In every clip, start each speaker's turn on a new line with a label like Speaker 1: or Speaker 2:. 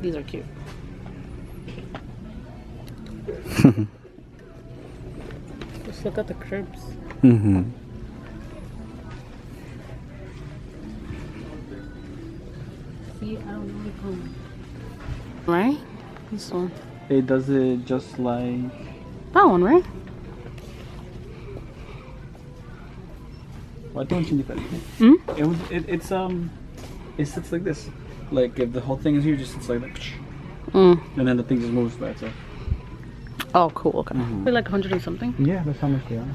Speaker 1: These are cute. Just look at the cribs.
Speaker 2: Mm-hmm.
Speaker 1: See, I don't know which one. Right? This one.
Speaker 2: It does it just like...
Speaker 1: That one, right?
Speaker 2: Why don't you leave it?
Speaker 1: Hmm?
Speaker 2: It sits like this. Like if the whole thing is here, it just sits like that.
Speaker 1: Mm.
Speaker 2: And then the thing just moves by itself.
Speaker 1: Oh, cool. Okay. They're like 100 and something.
Speaker 2: Yeah, that's how much they are.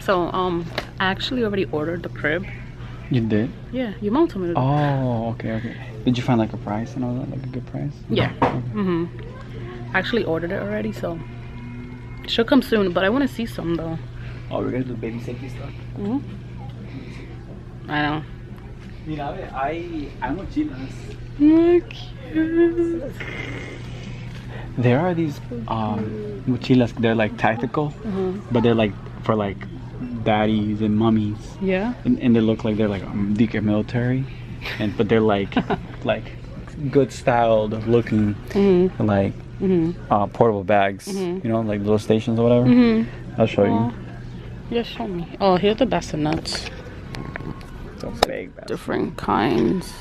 Speaker 1: So, I actually already ordered the crib.
Speaker 2: You did?
Speaker 1: Yeah, your mom told me to do.
Speaker 2: Oh, okay. Did you find like a price and all that? Like a good price?
Speaker 1: Yeah.
Speaker 2: Okay.
Speaker 1: I actually ordered it already, so it should come soon. But I want to see some though.
Speaker 2: Oh, we're gonna do baby safety stuff.
Speaker 1: I know.
Speaker 2: Mira, hay mochilas.
Speaker 1: Cute.
Speaker 2: There are these mochilas. They're like tactical, but they're like for like daddies and mummies.
Speaker 1: Yeah.
Speaker 2: And they look like they're like deacon military, but they're like like good styled looking, like portable bags. You know, like little stations or whatever. I'll show you.
Speaker 1: Yeah, show me. Oh, here's the bassinets.
Speaker 2: So big.
Speaker 1: Different kinds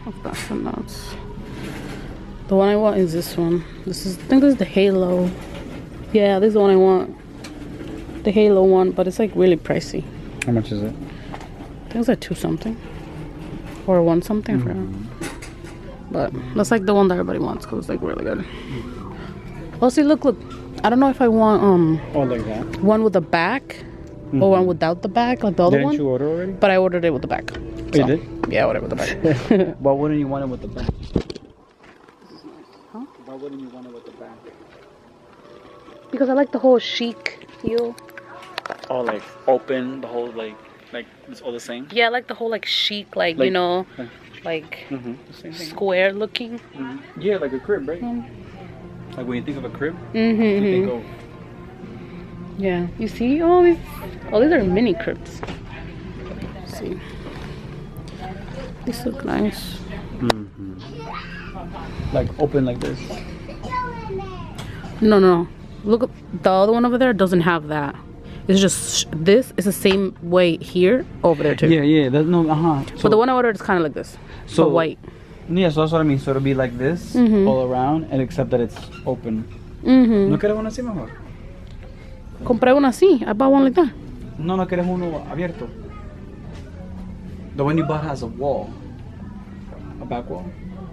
Speaker 1: of bassinets. The one I want is this one. This is, I think this is the Halo. Yeah, this is the one I want. The Halo one, but it's like really pricey.
Speaker 2: How much is it?
Speaker 1: I think it's like 2 something. Or 1 something, I forgot. But that's like the one that everybody wants because it's like really good. Oh, see, look. I don't know if I want
Speaker 2: Oh, like that?
Speaker 1: one with a back or one without the back, like the other one.
Speaker 2: Didn't you order already?
Speaker 1: But I ordered it with the back.
Speaker 2: Oh, you did?
Speaker 1: Yeah, whatever with the back.
Speaker 2: Why wouldn't you want it with the back?
Speaker 1: Huh?
Speaker 2: Why wouldn't you want it with the back?
Speaker 1: Because I like the whole chic feel.
Speaker 2: Oh, like open the whole like it's all the same.
Speaker 1: Yeah, I like the whole like chic, like you know, like square looking.
Speaker 2: Yeah, like a crib, right? Like when you think of a crib, you think of.
Speaker 1: Yeah, you see all these. Oh, these are mini cribs. Let's see, these look nice.
Speaker 2: Like open like this.
Speaker 1: No. Look, the other one over there doesn't have that. It's just this is the same way here over there too.
Speaker 2: Yeah. That's no.
Speaker 1: But the one I ordered is kind of like this. So white.
Speaker 2: Yeah, so that's what I mean. So it'll be like this all around, and except that it's open. ¿No quieres uno así mejor?
Speaker 1: Compré una así. I bought one like that.
Speaker 2: No quieres uno abierto. The one you bought has a wall. A back wall.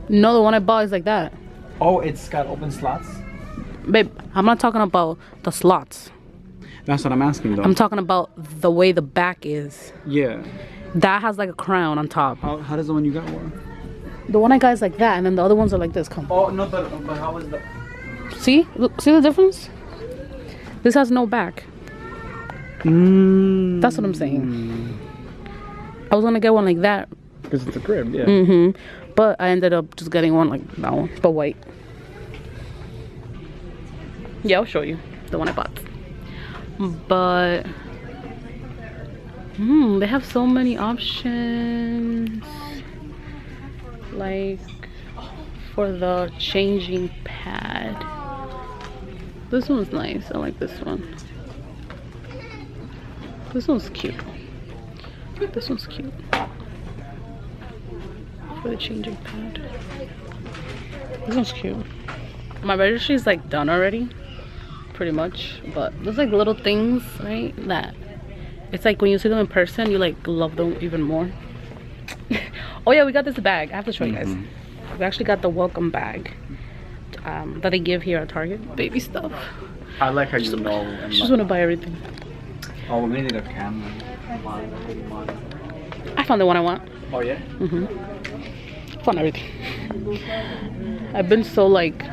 Speaker 1: No, the one I bought is like that.
Speaker 2: Oh, it's got open slots?
Speaker 1: Babe, I'm not talking about the slots.
Speaker 2: That's what I'm asking though.
Speaker 1: I'm talking about the way the back is.
Speaker 2: Yeah.
Speaker 1: That has like a crown on top.
Speaker 2: How does the one you got work?
Speaker 1: The one I got is like that, and then the other ones are like this. Come.
Speaker 2: Oh, no, but how is the...
Speaker 1: See? Look, see the difference? This has no back. That's what I'm saying. I was gonna get one like that.
Speaker 2: Because it's a crib, yeah.
Speaker 1: But I ended up just getting one like that one, but white. Yeah, I'll show you the one I bought. But they have so many options. Like for the changing pad. This one's nice. I like this one. This one's cute. This one's cute. For the changing pad. This one's cute. My registry is like done already. Pretty much. But there's like little things, right? That it's like when you see them in person, you like love them even more. Oh yeah, we got this bag. I have to show you guys. We actually got the welcome bag that they give here at Target. Baby stuff.
Speaker 2: I like how you know.
Speaker 1: I just want to buy everything.
Speaker 2: Oh, we need a camera.
Speaker 1: I found the one I want.
Speaker 2: Oh yeah?
Speaker 1: Found everything. I've been so like,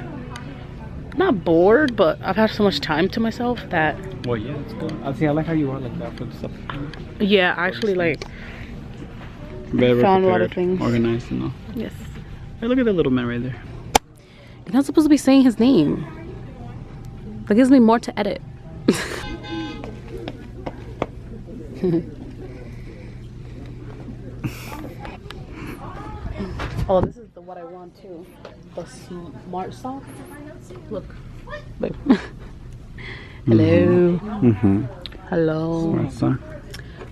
Speaker 1: not bored, but I've had so much time to myself that.
Speaker 2: Well, yeah, it's good. I like how you are like that for the stuff.
Speaker 1: Yeah, I actually like
Speaker 2: Very
Speaker 1: found
Speaker 2: prepared,
Speaker 1: a lot of things.
Speaker 2: Organized and all.
Speaker 1: Yes.
Speaker 2: Hey, look at that little man right there.
Speaker 1: You're not supposed to be saying his name. That gives me more to edit. Oh, this is the what I want too. The smart sock. Look. Babe. Hello. Hello.
Speaker 2: Smart sock.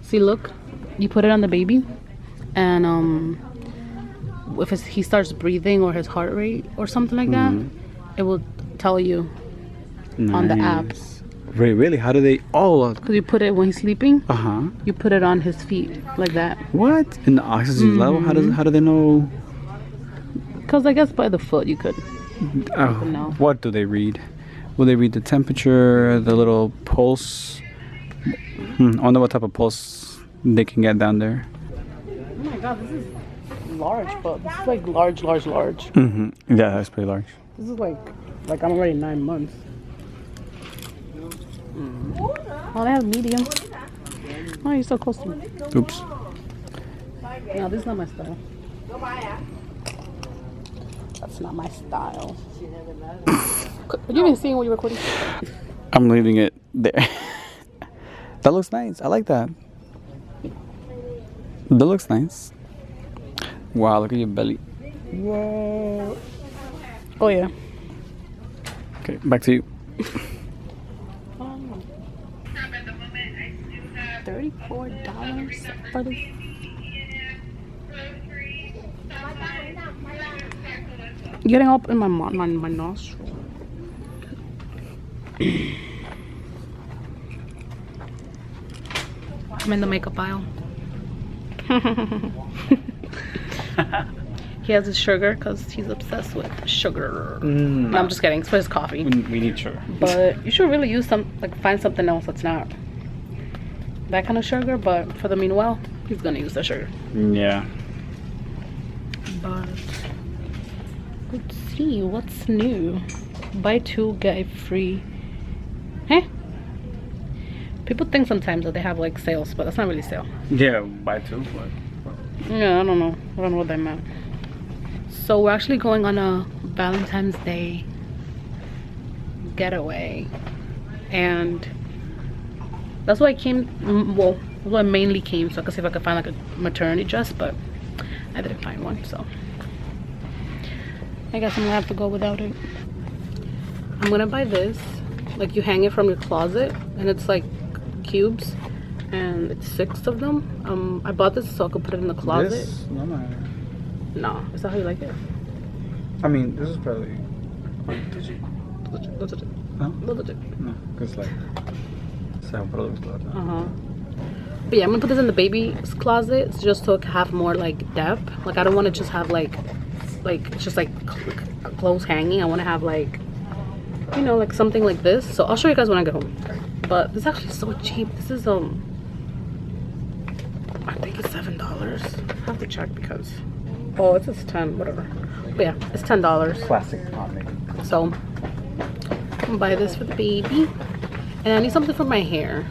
Speaker 1: See, look. You put it on the baby, and if he starts breathing or his heart rate or something like that, it will tell you on the app.
Speaker 2: Really? How do they? Oh,
Speaker 1: because you put it when he's sleeping.
Speaker 2: You
Speaker 1: put it on his feet like that.
Speaker 2: What? In the oxygen level? How do they know?
Speaker 1: Because I guess by the foot you could.
Speaker 2: Oh, what do they read? Will they read the temperature, the little pulse? I wonder what type of pulse they can get down there.
Speaker 1: Oh my god, this is large, but this is like large.
Speaker 2: Yeah, that's pretty large.
Speaker 1: This is like I'm already 9 months. Oh, they have medium. Oh, you're so close to me.
Speaker 2: Oops.
Speaker 1: No, this is not my style. That's not my style. Are you even seeing what you're recording?
Speaker 2: I'm leaving it there. That looks nice. I like that. That looks nice. Wow, look at your belly.
Speaker 1: Whoa. Oh, yeah.
Speaker 2: Okay, back to you.
Speaker 1: $34 for this. Getting up in my nostril. I'm in the makeup aisle. He has his sugar because he's obsessed with sugar. No, I'm just kidding. It's for his coffee.
Speaker 2: We need sugar.
Speaker 1: But you should really use find something else that's not that kind of sugar. But for the meanwhile, he's gonna use the sugar.
Speaker 2: Yeah.
Speaker 1: But let's see what's new. Buy 2 get free. Hey. People think sometimes that they have like sales, but that's not really sale.
Speaker 2: Yeah, buy 2. What?
Speaker 1: Yeah, I don't know what that meant. So we're actually going on a Valentine's Day getaway, and that's why I came. Well, that's why I mainly came, so I could see if I could find like a maternity dress, but I didn't find one, so I guess I'm gonna have to go without it. I'm gonna buy this, like you hang it from your closet, and it's like cubes, and it's 6 of them. I bought this so I could put it in the closet.
Speaker 2: This?
Speaker 1: No, is that how you like it?
Speaker 2: I mean, this is probably.
Speaker 1: No?
Speaker 2: No, because like.
Speaker 1: But yeah, I'm gonna put this in the baby's closet just to have more like depth. Like I don't want to just have like just like clothes hanging. I want to have like, you know, like something like this. So I'll show you guys when I get home. But this is actually so cheap. This is I think it's $7. I have to check because it says 10, whatever. But yeah, it's $10.
Speaker 2: Classic pot making.
Speaker 1: So I'm gonna buy this for the baby, and I need something for my hair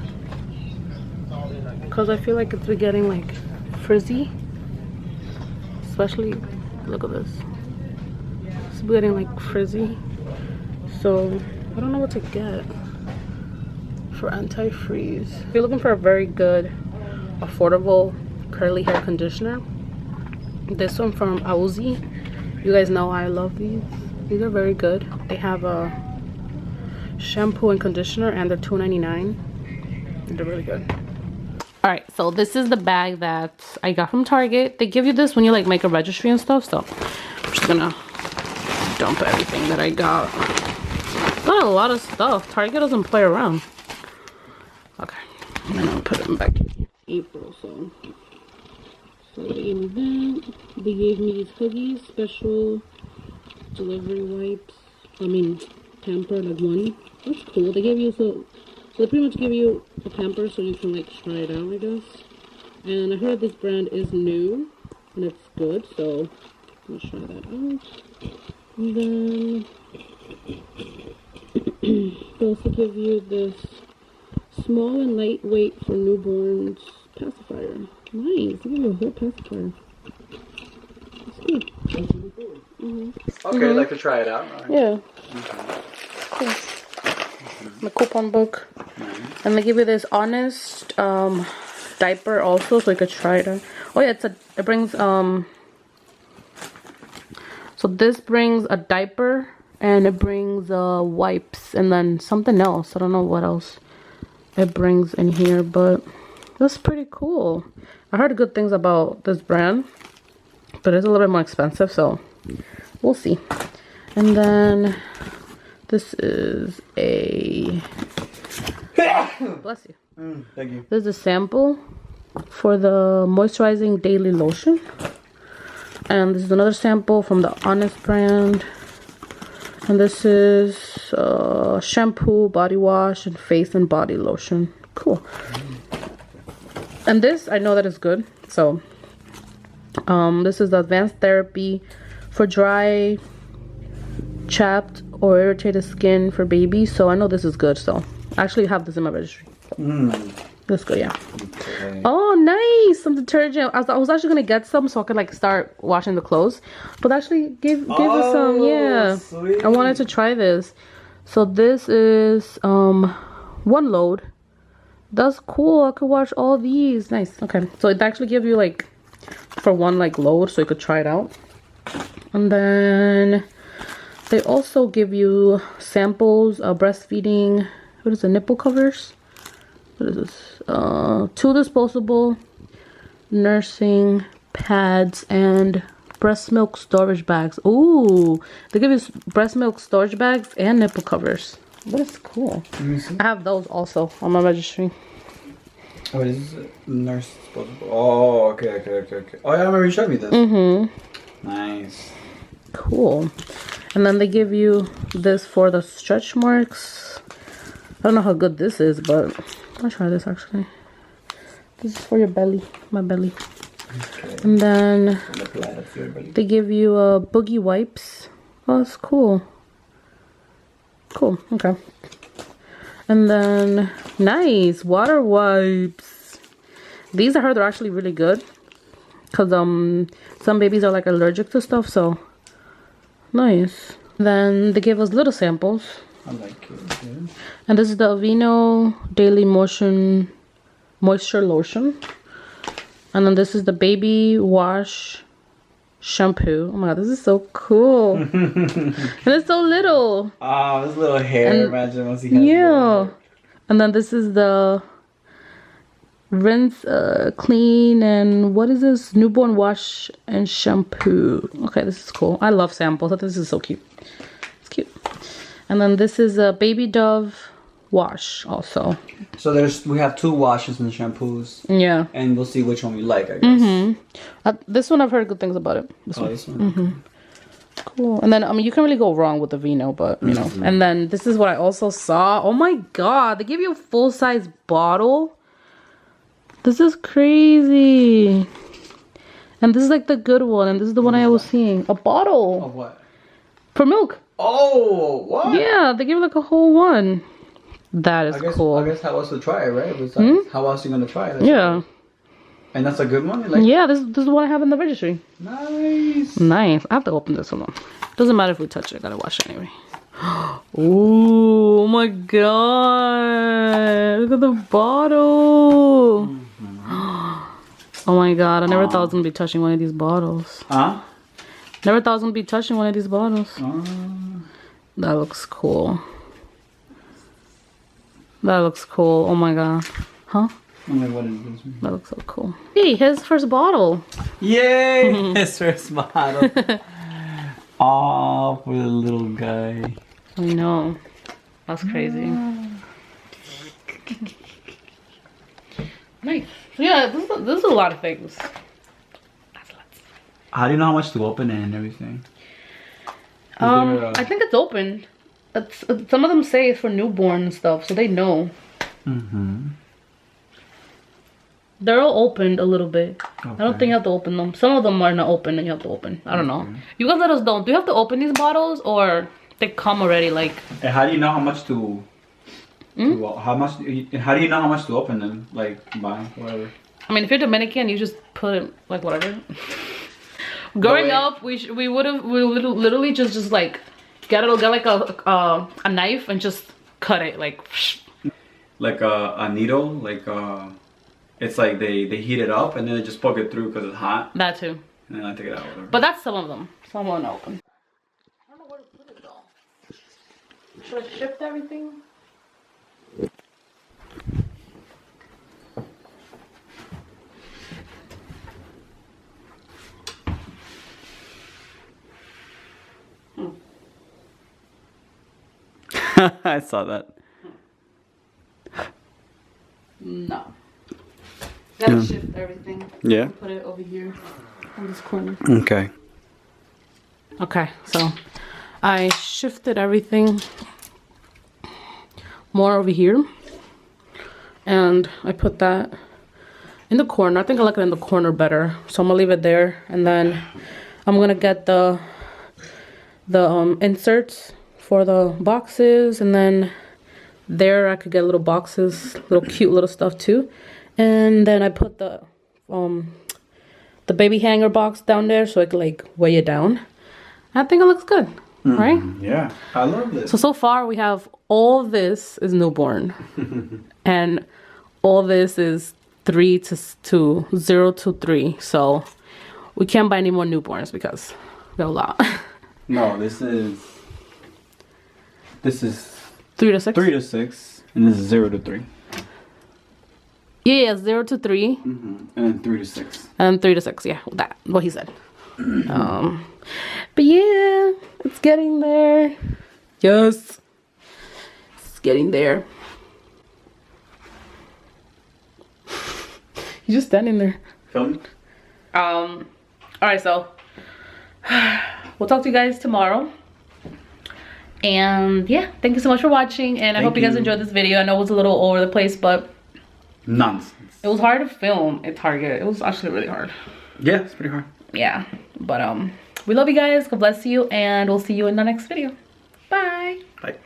Speaker 1: because I feel like it's been getting like frizzy, especially look at this. It's been getting like frizzy, so I don't know what to get for anti-freeze. If you're looking for a very good, affordable curly hair conditioner, this one from Aussie. You guys know I love these. These are very good. They have a shampoo and conditioner, and they're $2.99. They're really good. All right, so this is the bag that I got from Target. They give you this when you like make a registry and stuff. So I'm just gonna dump everything that I got. Got a lot of stuff. Target doesn't play around. Okay, and then I'll put them back in April. So they gave me that. They gave me these hoodies, special delivery wipes. I mean, pamper, like one. That's cool. They gave you so they pretty much give you a pamper so you can like try it out, I guess. And I heard this brand is new and it's good, so let's try that out. And then they also give you this small and lightweight for newborns pacifier. Nice. They give you a whole pacifier. That's good.
Speaker 2: Okay, I'd like to try it out.
Speaker 1: Yeah. Cool. My coupon book. And they give you this Honest diaper also, so you could try it out. Oh yeah, it brings So this brings a diaper and it brings wipes and then something else. I don't know what else it brings in here, but that's pretty cool. I heard good things about this brand, but it's a little bit more expensive, so we'll see. And then this is a bless you.
Speaker 2: Thank you.
Speaker 1: This is a sample for the moisturizing daily lotion. And this is another sample from the Honest brand. And this is shampoo, body wash, and face and body lotion. Cool. And this, I know that is good. So, this is the advanced therapy for dry, chapped, or irritated skin for babies. So I know this is good. So I actually have this in my registry. That's good, yeah. Okay. Oh, nice! Some detergent. I was actually gonna get some so I could like start washing the clothes, but actually give us some. Yeah, sweet. I wanted to try this. So this is one load. That's cool. I could wash all these. Nice. Okay, so it actually gives you like for one like load, so you could try it out. And then they also give you samples of breastfeeding. What is the nipple covers? What is this? 2 disposable nursing pads and breast milk storage bags. Ooh, they give you breast milk storage bags and nipple covers. That is cool. I have those also on my registry.
Speaker 2: What is it? Nurse disposable. Oh, okay. Oh, yeah, I remember you showed me this. Nice.
Speaker 1: Cool. And then they give you this for the stretch marks. I don't know how good this is, but I'll try this actually. This is for your belly, my belly. Okay. And then they give you boogie wipes. Oh, that's cool. Cool, okay. And then, nice, water wipes. These I heard are actually really good. Because some babies are like allergic to stuff, so nice. Then they give us little samples.
Speaker 2: I like it. Yeah.
Speaker 1: And this is the Aveeno Daily Moisture Lotion. And then this is the Baby Wash Shampoo. Oh my god, this is so cool. And it's so little.
Speaker 2: Oh, this little hair. And, imagine once he has
Speaker 1: yeah. And then this is the Rinse, Clean, and what is this? Newborn Wash and Shampoo. Okay, this is cool. I love samples. I think this is so cute. It's cute. And then this is a Baby Dove wash also. So
Speaker 2: we have 2 washes and shampoos.
Speaker 1: Yeah.
Speaker 2: And we'll see which one we like, I guess.
Speaker 1: This one I've heard good things about it. This one. Cool. And then, I mean, you can't really go wrong with the Aveeno, but, you know. And then this is what I also saw. Oh my god, they give you a full-size bottle. This is crazy. And this is like the good one, and this is the one I was seeing. A bottle.
Speaker 2: Of what?
Speaker 1: For milk.
Speaker 2: Oh, what?
Speaker 1: Yeah, they give like a whole one. That is cool.
Speaker 2: I guess how else to try it, right? Besides, how else are you gonna try it?
Speaker 1: Yeah.
Speaker 2: And that's a good one? Like,
Speaker 1: yeah, this is what I have in the registry.
Speaker 2: Nice.
Speaker 1: Nice. I have to open this one. Doesn't matter if we touch it. I gotta wash it anyway. Ooh, oh my god. Look at the bottle. Oh my god. I never thought I was gonna be touching one of these bottles. Never thought I was gonna be touching one of these bottles. That looks cool. That looks cool. Oh my god. Huh?
Speaker 2: I'm like, what is this?
Speaker 1: That looks so cool. Hey, his first bottle.
Speaker 2: Yay! His first bottle. Oh, for the little guy.
Speaker 1: I know. That's crazy. Nice. So yeah, this is a lot of things.
Speaker 2: How do you know how much to open it and everything?
Speaker 1: I think it's open. Some of them say it's for newborn and stuff, so they know. They're all opened a little bit. Okay. I don't think you have to open them. Some of them are not open and you have to open. I don't know. You guys let us know. Do you have to open these bottles or they come already like?
Speaker 2: And how do you know how much to? How do you know how much to open them? Like buy whatever.
Speaker 1: I mean, if you're Dominican, you just put it like whatever. Growing up, we literally just like get like a knife and just cut it like.
Speaker 2: Like a needle, like it's like they heat it up and then they just poke it through because it's hot.
Speaker 1: That too.
Speaker 2: And then I take it out. Whatever.
Speaker 1: But that's some of them. Some won't open. Should I shift everything?
Speaker 2: I saw that.
Speaker 1: No. Gotta shift everything.
Speaker 2: Yeah.
Speaker 1: Put it over here in this corner.
Speaker 2: Okay.
Speaker 1: Okay, so I shifted everything more over here. And I put that in the corner. I think I like it in the corner better. So I'm gonna leave it there. And then I'm gonna get the inserts for the boxes, and then there I could get little boxes, little cute little stuff too. And then I put the baby hanger box down there so I could like weigh it down. I think it looks good, right?
Speaker 2: Yeah, I love this.
Speaker 1: So far we have all this is newborn, and all this is 0 to 3. So we can't buy any more newborns because they're a lot.
Speaker 2: No, this is
Speaker 1: 3 to 6.
Speaker 2: 3 to 6, and this is 0 to 3.
Speaker 1: Yeah, 0 to 3.
Speaker 2: And then 3 to 6.
Speaker 1: And 3 to 6, yeah, that what he said. But yeah, it's getting there. Yes, it's getting there. He's just standing there.
Speaker 2: Film.
Speaker 1: All right, so we'll talk to you guys tomorrow. And yeah, thank you so much for watching, and I hope you guys enjoyed this video. I know it was a little all over the place, but
Speaker 2: nonsense.
Speaker 1: It was hard to film at Target. It was actually really hard.
Speaker 2: Yeah, it's pretty hard.
Speaker 1: Yeah, but we love you guys. God bless you, and we'll see you in the next video. Bye.
Speaker 2: Bye.